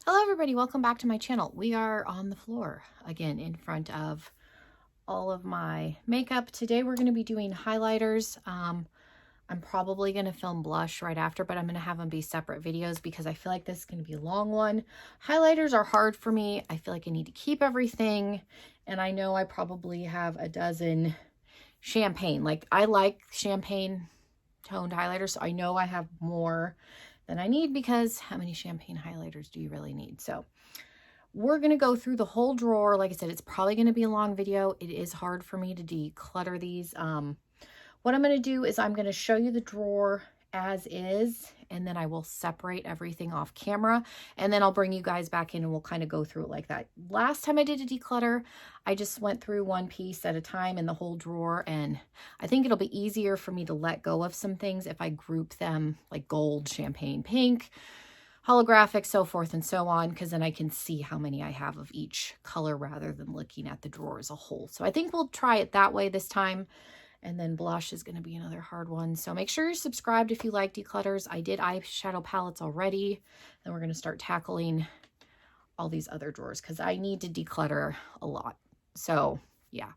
Hello everybody, welcome back to my channel. We are on the floor again in front of all of my makeup. Today we're going to be doing highlighters. I'm probably going to film blush right after, but I'm going to have them be separate videos because I feel like this is going to be a long one. Highlighters are hard for me. I feel like I need to keep everything, and I know I probably have a dozen champagne. Like, I like champagne toned highlighters, so I know I have more than I need because how many champagne highlighters do you really need? So we're going to go through the whole drawer. Like I said, it's probably going to be a long video. It is hard for me to declutter these. What I'm going to do is I'm going to show you the drawer as is, and then I will separate everything off camera, and then I'll bring you guys back in and we'll kind of go through it like that. Last time I did a declutter, I just went through one piece at a time in the whole drawer, and I think it'll be easier for me to let go of some things if I group them like gold, champagne, pink, holographic, so forth and so on, because then I can see how many I have of each color rather than looking at the drawer as a whole. So I think we'll try it that way this time. And then blush is going to be another hard one. So make sure you're subscribed if you like declutters. I did eyeshadow palettes already. Then we're going to start tackling all these other drawers because I need to declutter a lot. So yeah.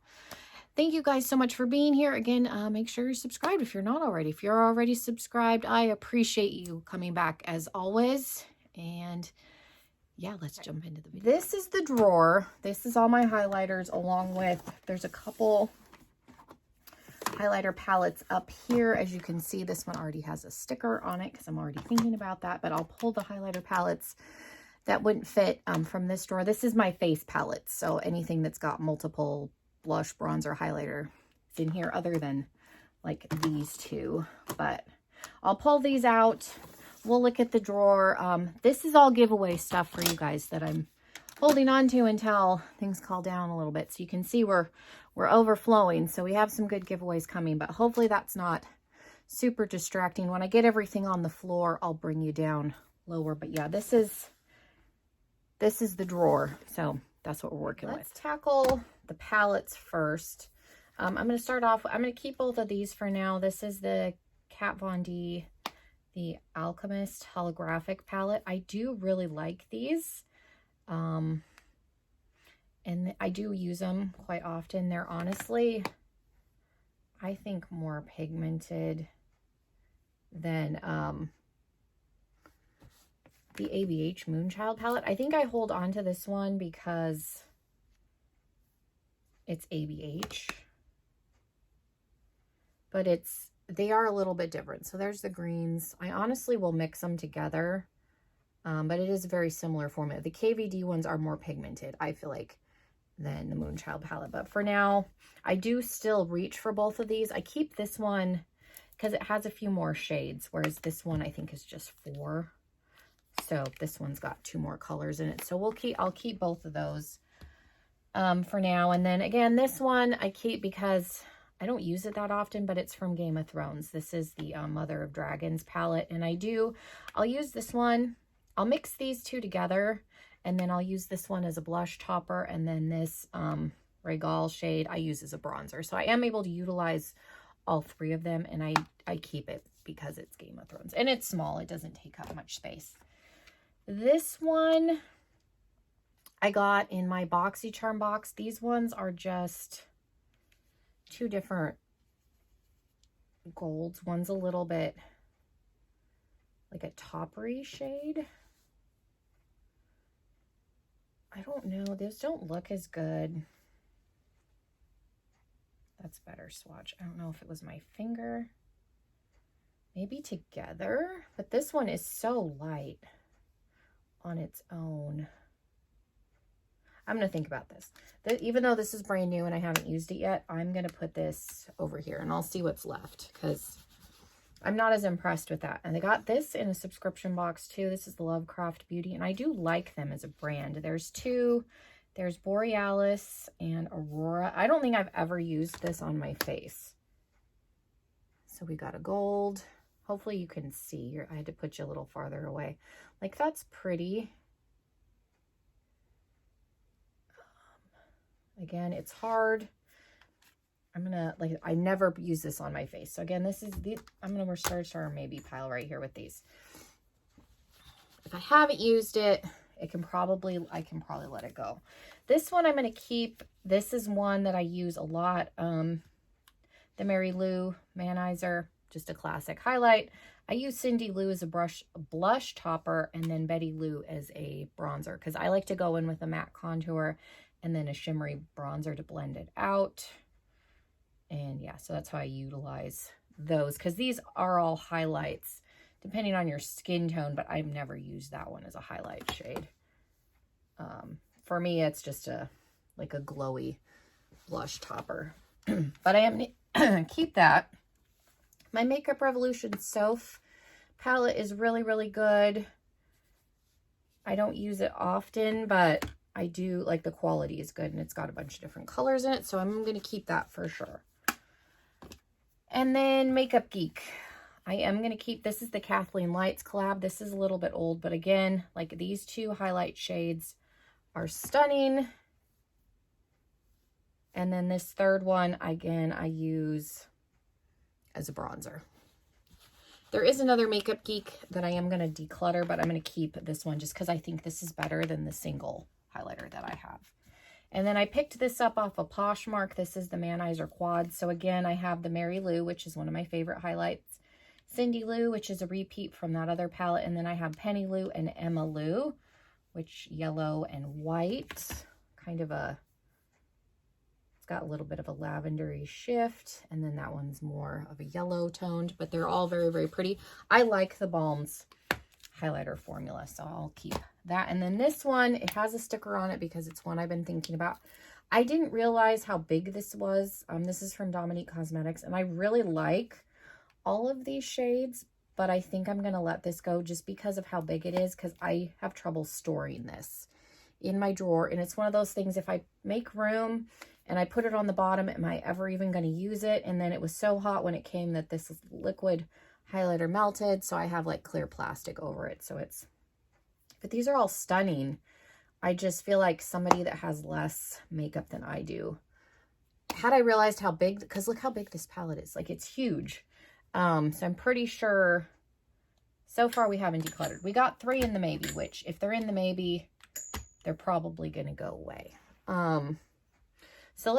Thank you guys so much for being here. Again, make sure you're subscribed if you're not already. If you're already subscribed, I appreciate you coming back as always. And yeah, let's jump into the video. This is the drawer. This is all my highlighters along with, there's a couple highlighter palettes up here. As you can see, this one already has a sticker on it because I'm already thinking about that, but I'll pull the highlighter palettes that wouldn't fit from this drawer. This is my face palette, so anything that's got multiple blush, bronzer, highlighter is in here other than like these two, but I'll pull these out. We'll look at the drawer. This is all giveaway stuff for you guys that I'm holding on to until things calm down a little bit. So you can see we're overflowing. So we have some good giveaways coming, but hopefully that's not super distracting. When I get everything on the floor, I'll bring you down lower. But yeah, this is the drawer. So that's what we're working with. Let's tackle the palettes first. I'm going to start off, I'm going to keep both of these for now. This is the Kat Von D, the Alchemist Holographic palette. I do really like these. And I do use them quite often. They're honestly, I think, more pigmented than the ABH Moonchild palette. I think I hold on to this one because it's ABH, but they are a little bit different. So there's the greens. I honestly will mix them together, but it is a very similar formula. The KVD ones are more pigmented, I feel like, than the Moonchild palette. But for now, I do still reach for both of these. I keep this one because it has a few more shades, whereas this one I think is just 4. So this one's got 2 more colors in it. So I'll keep both of those for now. And then again, this one I keep because I don't use it that often, but it's from Game of Thrones. This is the Mother of Dragons palette, and I'll use this one. I'll mix these two together, and then I'll use this one as a blush topper, and then this Regal shade I use as a bronzer. So I am able to utilize all 3 of them, and I keep it because it's Game of Thrones. And it's small. It doesn't take up much space. This one I got in my BoxyCharm box. These ones are just 2 different golds. One's a little bit like a toppery shade. I don't know. Those don't look as good. That's better swatch. I don't know if it was my finger. Maybe together. But this one is so light on its own. I'm going to think about this. Even though this is brand new and I haven't used it yet, I'm going to put this over here and I'll see what's left because I'm not as impressed with that. And I got this in a subscription box too. This is the Lovecraft Beauty, and I do like them as a brand. There's 2. There's Borealis and Aurora. I don't think I've ever used this on my face. So we got a gold. Hopefully you can see. I had to put you a little farther away. Like, that's pretty. Again, it's hard. I'm gonna, like, I never use this on my face. So again, this is I'm gonna start maybe pile right here with these. If I haven't used it, I can probably let it go. This one I'm going to keep. This is one that I use a lot. The Lou Manizer, just a classic highlight. I use Cindy Lou as a blush topper, and then Betty Lou as a bronzer, because I like to go in with a matte contour and then a shimmery bronzer to blend it out. And yeah, so that's how I utilize those, because these are all highlights depending on your skin tone, but I've never used that one as a highlight shade. For me, it's just like a glowy blush topper. But I am gonna keep that. My Makeup Revolution Soph palette is really, really good. I don't use it often, but I do like the quality is good, and it's got a bunch of different colors in it, so I'm going to keep that for sure. And then Makeup Geek. I am going to keep, this is the Kathleen Lights collab. This is a little bit old, but again, like these two highlight shades are stunning. And then this third one, again, I use as a bronzer. There is another Makeup Geek that I am going to declutter, but I'm going to keep this one just because I think this is better than the single highlighter that I have. And then I picked this up off of Poshmark. This is the Manizer Quad. So again, I have the Mary Lou, which is one of my favorite highlights. Cindy Lou, which is a repeat from that other palette. And then I have Penny Lou and Emma Lou, which yellow and white. Kind of a, it's got a little bit of a lavendery shift. And then that one's more of a yellow toned, but they're all very, very pretty. I like the Balms highlighter formula, so I'll keep that. And then this one, it has a sticker on it because it's one I've been thinking about. I didn't realize how big this was. This is from Dominique Cosmetics, and I really like all of these shades, but I think I'm going to let this go just because of how big it is, because I have trouble storing this in my drawer. And it's one of those things, if I make room and I put it on the bottom, am I ever even going to use it? And then it was so hot when it came that this liquid highlighter melted, so I have like clear plastic over it. So it's, but these are all stunning. I just feel like somebody that has less makeup than I do, had I realized how big, because look how big this palette is, like it's huge. So I'm pretty sure so far we haven't decluttered. We got 3 in the maybe, which if they're in the maybe, they're probably going to go away. So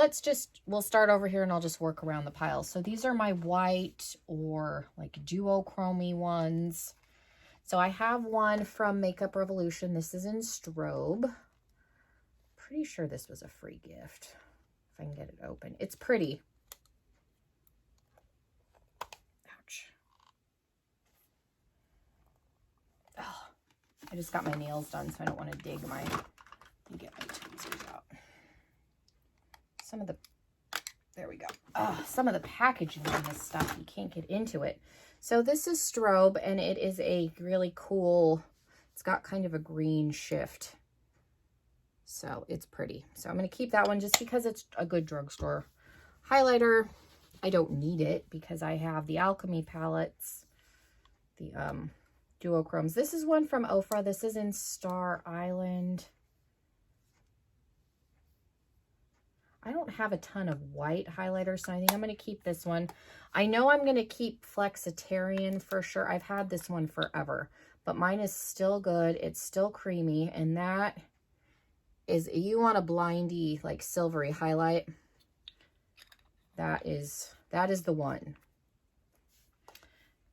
we'll start over here and I'll just work around the pile. So these are my white or like duochrome ones. So I have one from Makeup Revolution. This is in Strobe. Pretty sure this was a free gift. If I can get it open. It's pretty. Ouch. Oh, I just got my nails done, so I don't want to get my tweezers out. There we go. Oh, some of the packaging on this stuff, you can't get into it. So this is Strobe, and it is a really cool, it's got kind of a green shift. So it's pretty. So I'm going to keep that one just because it's a good drugstore highlighter. I don't need it because I have the Alchemy palettes, the duochromes. This is one from Ofra. This is in Star Island. I don't have a ton of white highlighters, so I think I'm going to keep this one. I know I'm going to keep Flexitarian for sure. I've had this one forever, but mine is still good. It's still creamy, and that is, you want a blindy, like silvery highlight, that is the one.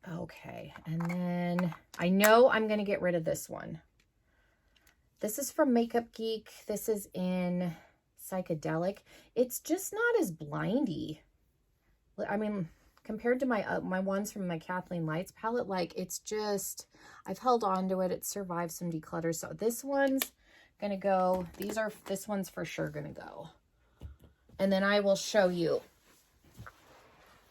Okay, and then I know I'm going to get rid of this one. This is from Makeup Geek. This is in Psychedelic. It's just not as blindy. I mean, compared to my ones from my Kathleen Lights palette, like it's just, I've held on to it. It survived some declutter. So this one's gonna go. This one's for sure gonna go. And then I will show you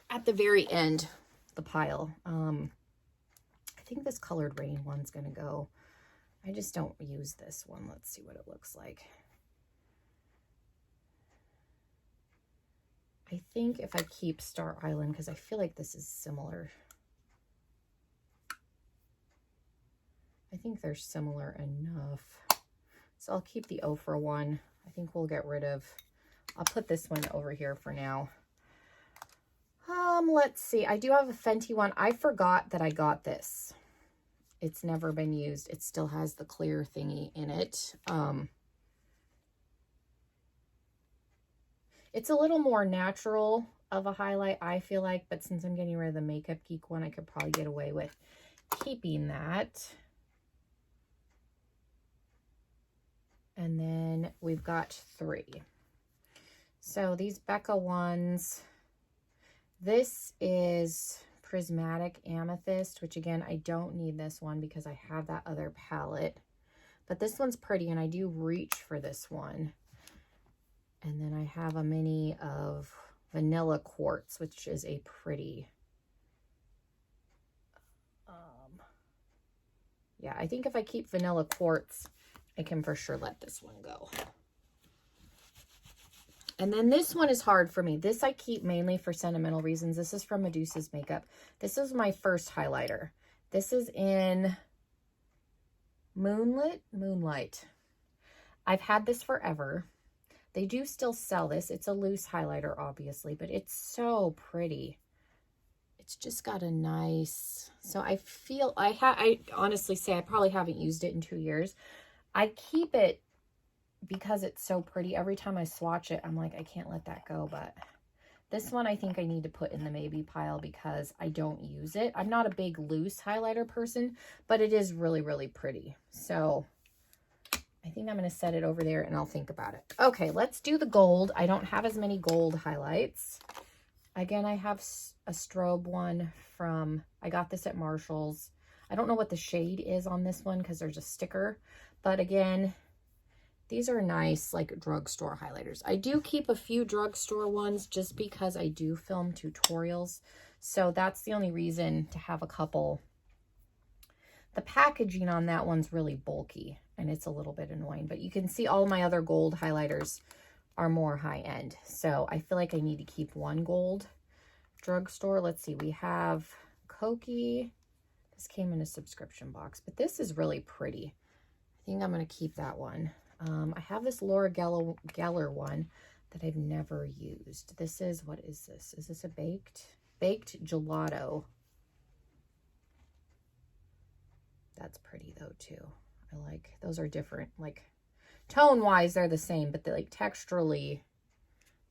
at the very end the pile. I think this Colored Rain one's gonna go. I just don't use this one. Let's see what it looks like. I think if I keep Star Island, because I feel like this is similar. I think they're similar enough. So I'll keep the Ofra one. I think we'll get rid of, I'll put this one over here for now. Let's see. I do have a Fenty one. I forgot that I got this. It's never been used. It still has the clear thingy in it. It's a little more natural of a highlight, I feel like, but since I'm getting rid of the Makeup Geek one, I could probably get away with keeping that. And then we've got 3. So these Becca ones, this is Prismatic Amethyst, which again, I don't need this one because I have that other palette. But this one's pretty, and I do reach for this one. And then I have a mini of Vanilla Quartz, which is a pretty... yeah, I think if I keep Vanilla Quartz, I can for sure let this one go. And then this one is hard for me. This I keep mainly for sentimental reasons. This is from Medusa's Makeup. This is my first highlighter. This is in Moonlit Moonlight. I've had this forever. They do still sell this. It's a loose highlighter, obviously, but it's so pretty. It's just got a nice... so I feel... I honestly say I probably haven't used it in 2 years. I keep it because it's so pretty. Every time I swatch it, I'm like, I can't let that go. But this one I think I need to put in the maybe pile because I don't use it. I'm not a big loose highlighter person, but it is really, really pretty. So I think I'm going to set it over there and I'll think about it. Okay, let's do the gold. I don't have as many gold highlights. Again, I have a Strobe one from, I got this at Marshall's. I don't know what the shade is on this one because there's a sticker. But again, these are nice, like, drugstore highlighters. I do keep a few drugstore ones just because I do film tutorials. So that's the only reason to have a couple. The packaging on that one's really bulky and it's a little bit annoying. But you can see all my other gold highlighters are more high-end. So I feel like I need to keep one gold drugstore. Let's see, we have Koki. This came in a subscription box, but this is really pretty. I think I'm going to keep that one. I have this Laura Geller one that I've never used. This is, what is this? Is this a baked gelato? That's pretty though too. I like, those are different, like tone wise they're the same, but they're like texturally.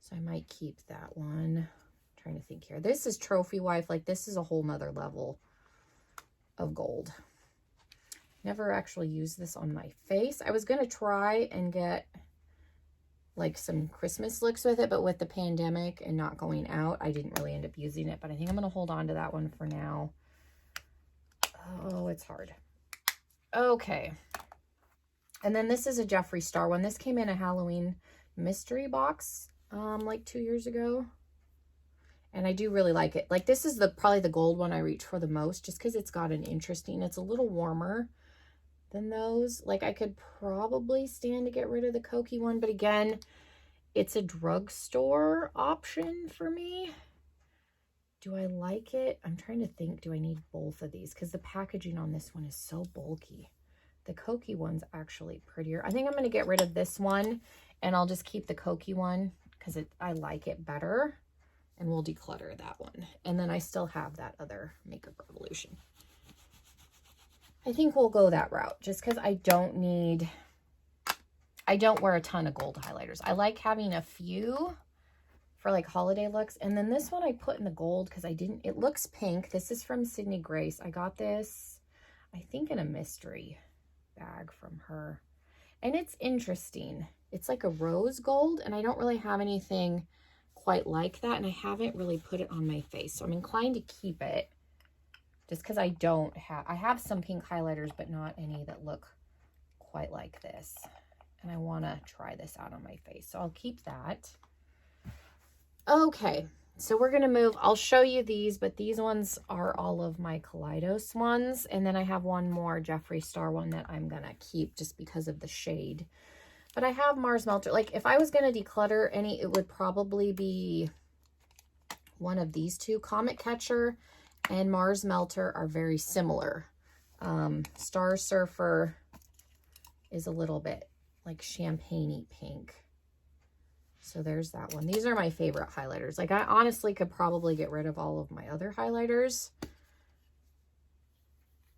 So I might keep that one. I'm trying to think here. This is Trophy Wife. Like this is a whole nother level of gold. Never actually used this on my face. I was going to try and get like some Christmas looks with it, but with the pandemic and not going out, I didn't really end up using it, but I think I'm going to hold on to that one for now. Oh, it's hard. Okay. And then this is a Jeffree Star one. This came in a Halloween mystery box like 2 years ago. And I do really like it. Like this is probably the gold one I reach for the most just because it's got an interesting, it's a little warmer than those. Like I could probably stand to get rid of the Koki one, but again, it's a drugstore option for me. Do I like it? I'm trying to think, do I need both of these? Because the packaging on this one is so bulky. The Koki one's actually prettier. I think I'm going to get rid of this one and I'll just keep the Koki one because I like it better. And we'll declutter that one. And then I still have that other Makeup Revolution. I think we'll go that route just because I don't wear a ton of gold highlighters. I like having a few for like holiday looks. And then this one I put in the gold because it looks pink. This is from Sydney Grace. I got this, I think in a mystery bag from her. And it's interesting. It's like a rose gold and I don't really have anything quite like that. And I haven't really put it on my face. So I'm inclined to keep it just because I have some pink highlighters, but not any that look quite like this. And I want to try this out on my face. So I'll keep that. Okay, so we're going to move. I'll show you these, but these ones are all of my Kaleidos ones. And then I have one more Jeffree Star one that I'm going to keep just because of the shade. But I have Mars Melter. Like if I was going to declutter any, it would probably be one of these two. Comet Catcher and Mars Melter are very similar. Star Surfer is a little bit like champagne-y pink. So there's that one. These are my favorite highlighters. Like I honestly could probably get rid of all of my other highlighters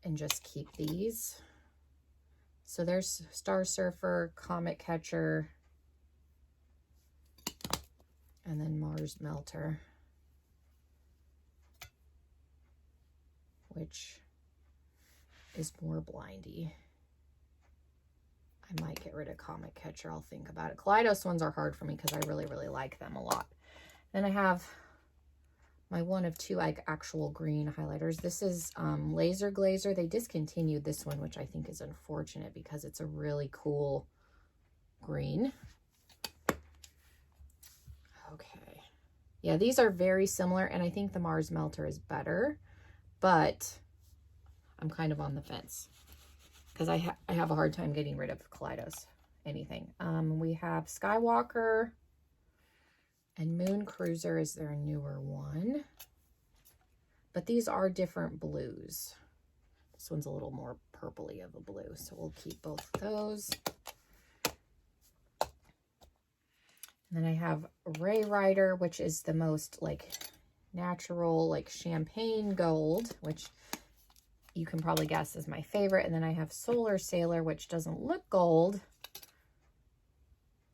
and just keep these. So there's Star Surfer, Comet Catcher, and then Mars Melter, which is more blindy. I might get rid of Comet Catcher. I'll think about it. Kaleidos ones are hard for me because I really, really like them a lot. Then I have my one of two like actual green highlighters. This is Laser Glazer. They discontinued this one, which I think is unfortunate because it's a really cool green. Okay. Yeah, these are very similar, and I think the Mars Melter is better, but I'm kind of on the fence because I have a hard time getting rid of Kaleidos anything. We have Skywalker and Moon Cruiser is their newer one, but these are different blues. This one's a little more purpley of a blue, so we'll keep both of those. And then I have Ray Rider, which is the most like natural, like champagne gold, which you can probably guess is my favorite. And then I have Solar Sailor, which doesn't look gold,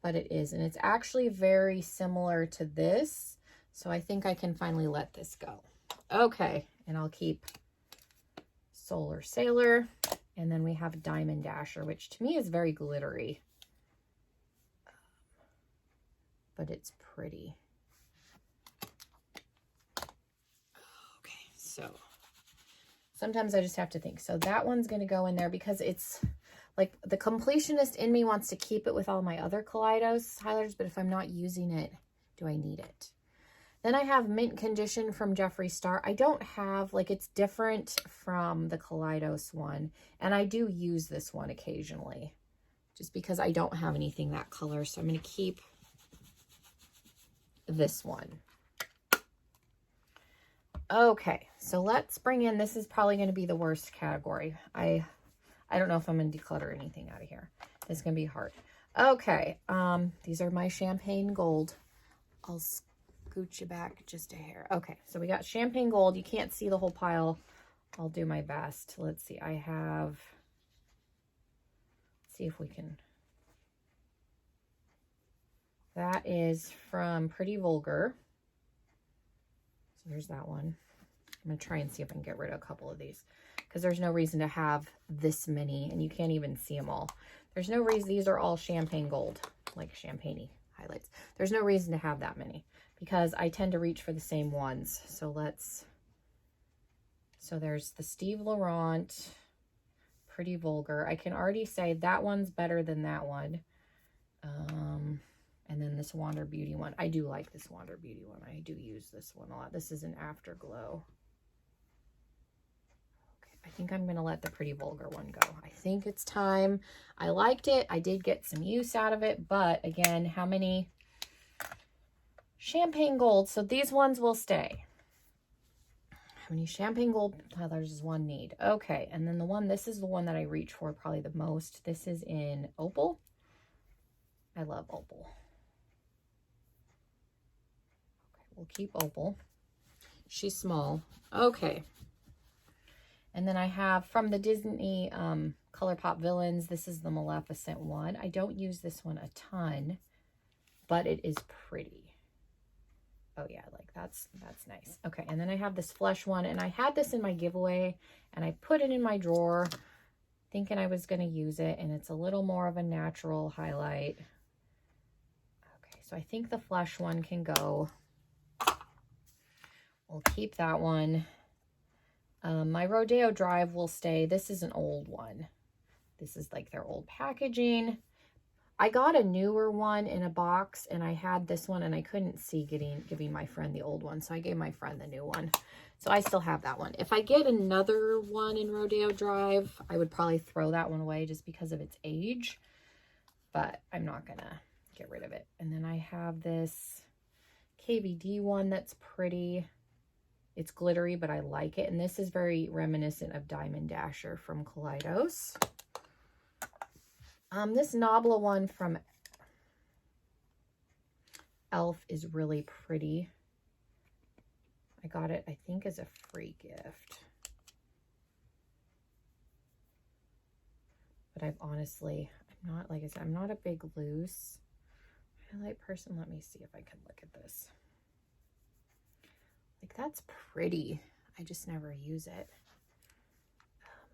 but it is. And it's actually very similar to this. So I think I can finally let this go. Okay. And I'll keep Solar Sailor. And then we have Diamond Dasher, which to me is very glittery. But it's pretty. Okay, so sometimes I just have to think. So that one's going to go in there because it's like the completionist in me wants to keep it with all my other Kaleidos highlighters, but if I'm not using it, do I need it? Then I have Mint Condition from Jeffree Star. I don't have, like, it's different from the Kaleidos one, and I do use this one occasionally just because I don't have anything that color, so I'm going to keep this one. Okay, so let's bring in, this is probably going to be the worst category. I don't know if I'm going to declutter anything out of here. It's going to be hard. Okay, these are my champagne gold. I'll scooch you back just a hair. Okay, so we got champagne gold. You can't see the whole pile. I'll do my best. Let's see. I have, let's see if we can. That is from Pretty Vulgar. So there's that one. I'm going to try and see if I can get rid of a couple of these because there's no reason to have this many and you can't even see them all. There's no reason. These are all champagne gold, like champagne-y highlights. There's no reason to have that many because I tend to reach for the same ones. So there's the Steve Laurent, Pretty Vulgar. I can already say that one's better than that one. And then this Wander Beauty one. I do like this Wander Beauty one. I do use this one a lot. This is an Afterglow. Okay, I think I'm going to let the Pretty Vulgar one go. I think it's time. I liked it. I did get some use out of it. But again, how many? Champagne Gold. So these ones will stay. How many Champagne Gold highlighters does one need? Okay, and then the one, this is the one that I reach for probably the most. This is in Opal. I love Opal. We'll keep Opal. She's small. Okay. And then I have from the Disney Colourpop Villains, this is the Maleficent one. I don't use this one a ton, but it is pretty. Oh yeah, like that's nice. Okay, and then I have this Flesh one, and I had this in my giveaway, and I put it in my drawer thinking I was going to use it, and it's a little more of a natural highlight. Okay, so I think the Flesh one can go. We'll keep that one. My Rodeo Drive will stay. This is an old one. This is like their old packaging. I got a newer one in a box, and I had this one, and I couldn't see giving my friend the old one, so I gave my friend the new one. So I still have that one. If I get another one in Rodeo Drive, I would probably throw that one away just because of its age, but I'm not gonna get rid of it. And then I have this KVD one that's pretty. It's glittery, but I like it. And this is very reminiscent of Diamond Dasher from Kaleidos. This Nabla one from Elf is really pretty. I got it, I think, as a free gift. but I've honestly, I'm not, like I said, I'm not a big loose highlight person. Let me see if I can look at this. Like, that's pretty. I just never use it.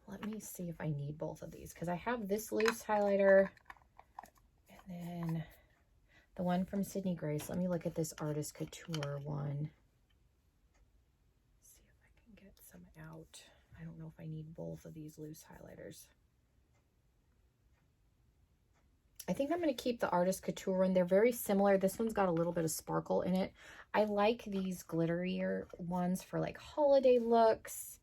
Let me see if I need both of these, because I have this loose highlighter and then the one from Sydney Grace. Let me look at this Artist Couture one. See if I can get some out. I don't know if I need both of these loose highlighters. I think I'm going to keep the Artist Couture one. They're very similar. This one's got a little bit of sparkle in it. I like these glitterier ones for like holiday looks.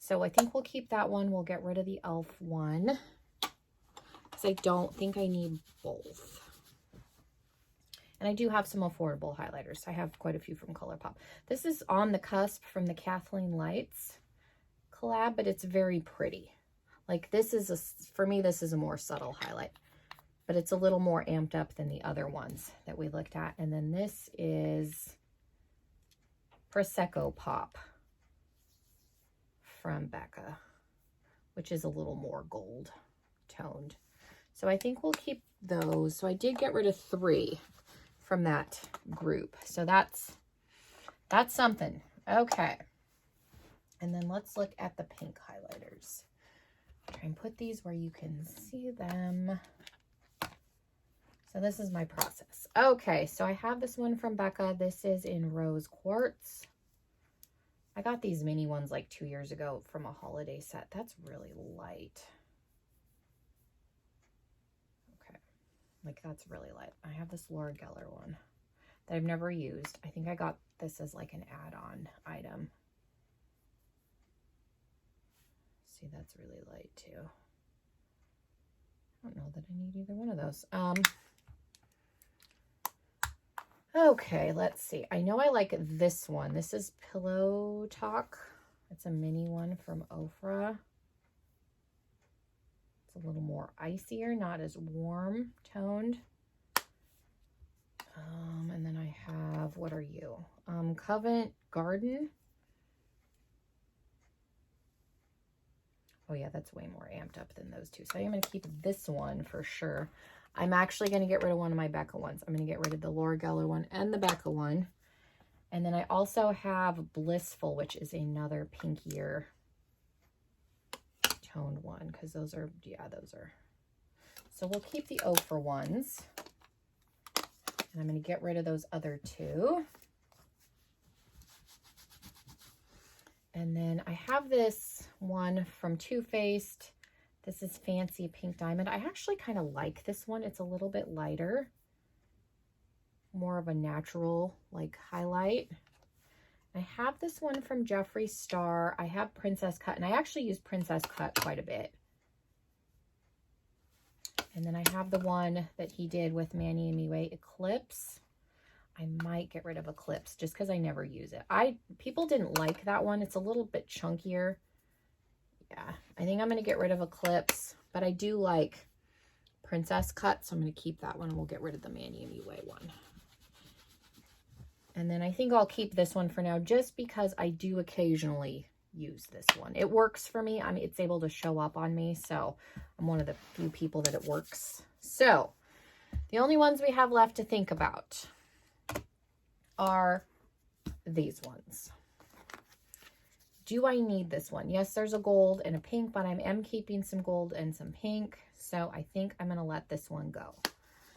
So I think we'll keep that one. We'll get rid of the e.l.f. one, because I don't think I need both. And I do have some affordable highlighters. I have quite a few from Colourpop. This is On the Cusp from the Kathleen Lights collab, but it's very pretty. Like, this is, for me, this is a more subtle highlight, but it's a little more amped up than the other ones that we looked at. And then this is Prosecco Pop from Becca, which is a little more gold toned. So I think we'll keep those. So I did get rid of 3 from that group. So that's something. Okay. And then let's look at the pink highlighters. Try and put these where you can see them. So this is my process. Okay, so I have this one from Becca. This is in Rose Quartz. I got these mini ones like 2 years ago from a holiday set. That's really light. Okay, like that's really light. I have this Laura Geller one that I've never used. I think I got this as like an add-on item. See, that's really light too. I don't know that I need either one of those. Okay, let's see. I know I like this one. This is Pillow Talk. It's a mini one from Ofra. It's a little more icier, not as warm toned. And then I have, what are you? Covent Garden. Oh yeah, that's way more amped up than those two. So I'm going to keep this one for sure. I'm actually going to get rid of one of my Becca ones. I'm going to get rid of the Laura Geller one and the Becca one. And then I also have Blissful, which is another pinkier toned one, because those are, yeah, those are. So we'll keep the O for ones. And I'm going to get rid of those other 2. And then I have this one from Too Faced. This is Fancy Pink Diamond. I actually kind of like this one. It's a little bit lighter, more of a natural like highlight. I have this one from Jeffree Star. I have Princess Cut, and I actually use Princess Cut quite a bit. And then I have the one that he did with Manny and Miwei, Eclipse. I might get rid of Eclipse just because I never use it. People didn't like that one. It's a little bit chunkier. Yeah, I think I'm going to get rid of Eclipse, but I do like Princess Cut, so I'm going to keep that one, and we'll get rid of the Manny and Miwei one. And then I think I'll keep this one for now, just because I do occasionally use this one. It works for me. I mean, it's able to show up on me, so I'm one of the few people that it works. So the only ones we have left to think about are these ones. Do I need this one? Yes, there's a gold and a pink, but I am keeping some gold and some pink. So I think I'm going to let this one go.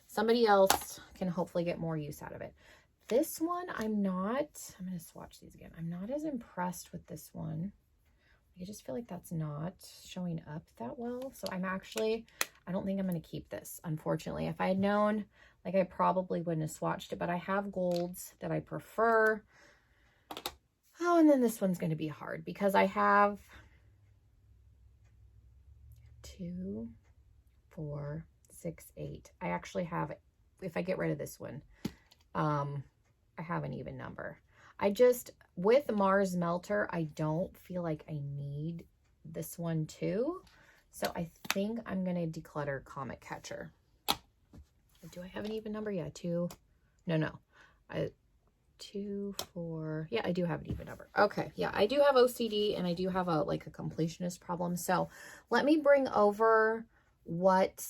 Somebody else can hopefully get more use out of it. This one, I'm going to swatch these again. I'm not as impressed with this one. I just feel like that's not showing up that well. So I don't think I'm going to keep this, unfortunately. If I had known, like, I probably wouldn't have swatched it, but I have golds that I prefer. Oh, and then this one's going to be hard because I have 2, 4, 6, 8. I actually have, if I get rid of this one, I have an even number. With Mars Melter, I don't feel like I need this one too. So I think I'm going to declutter Comet Catcher. Do I have an even number? Yeah, 2. No. 2, 4. Yeah, I do have an even number. Okay, yeah, I do have OCD, and I do have a completionist problem. So let me bring over what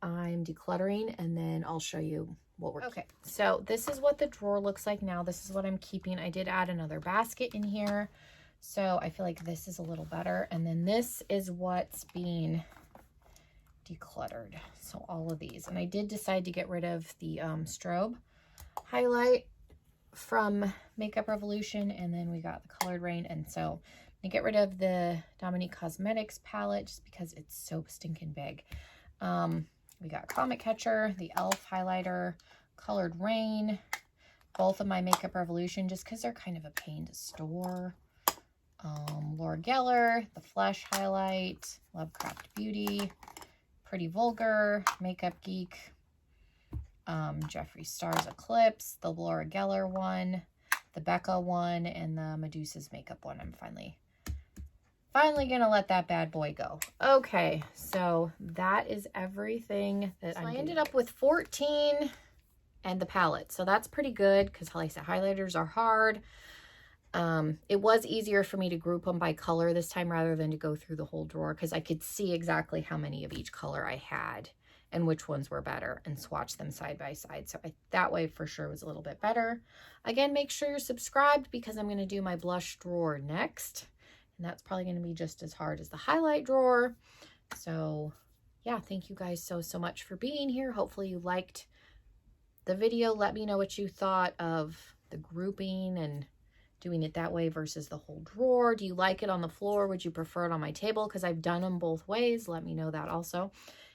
I'm decluttering, and then I'll show you what we're okay. So this is what the drawer looks like now. This is what I'm keeping. I did add another basket in here, so I feel like this is a little better. And then this is what's being decluttered. So all of these, and I did decide to get rid of the Strobe highlight from Makeup Revolution, and then we got the Colored Rain, and so I get rid of the Dominique Cosmetics palette just because it's so stinking big. We got Comet Catcher, the e.l.f. highlighter, Colored Rain, both of my Makeup Revolution just because they're kind of a pain to store. Laura Geller, the Flesh highlight, Lovecraft Beauty, Pretty Vulgar, Makeup Geek, Jeffree Star's Eclipse, the Laura Geller one, the Becca one, and the Medusa's makeup one. I'm finally gonna let that bad boy go. Okay, so that is everything that I ended up with 14 and the palette. So that's pretty good because, like I said, highlighters are hard. It was easier for me to group them by color this time rather than to go through the whole drawer because I could see exactly how many of each color I had and which ones were better and swatch them side by side. So that way for sure was a little bit better. Again, make sure you're subscribed because I'm going to do my blush drawer next. And that's probably going to be just as hard as the highlight drawer. So yeah, thank you guys so much for being here. Hopefully you liked the video. Let me know what you thought of the grouping and doing it that way versus the whole drawer. Do you like it on the floor? Would you prefer it on my table? Because I've done them both ways. Let me know that also.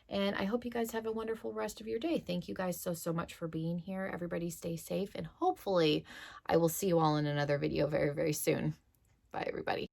And I hope you guys have a wonderful rest of your day. Thank you guys so much for being here. Everybody stay safe, and hopefully I will see you all in another video very soon. Bye, everybody.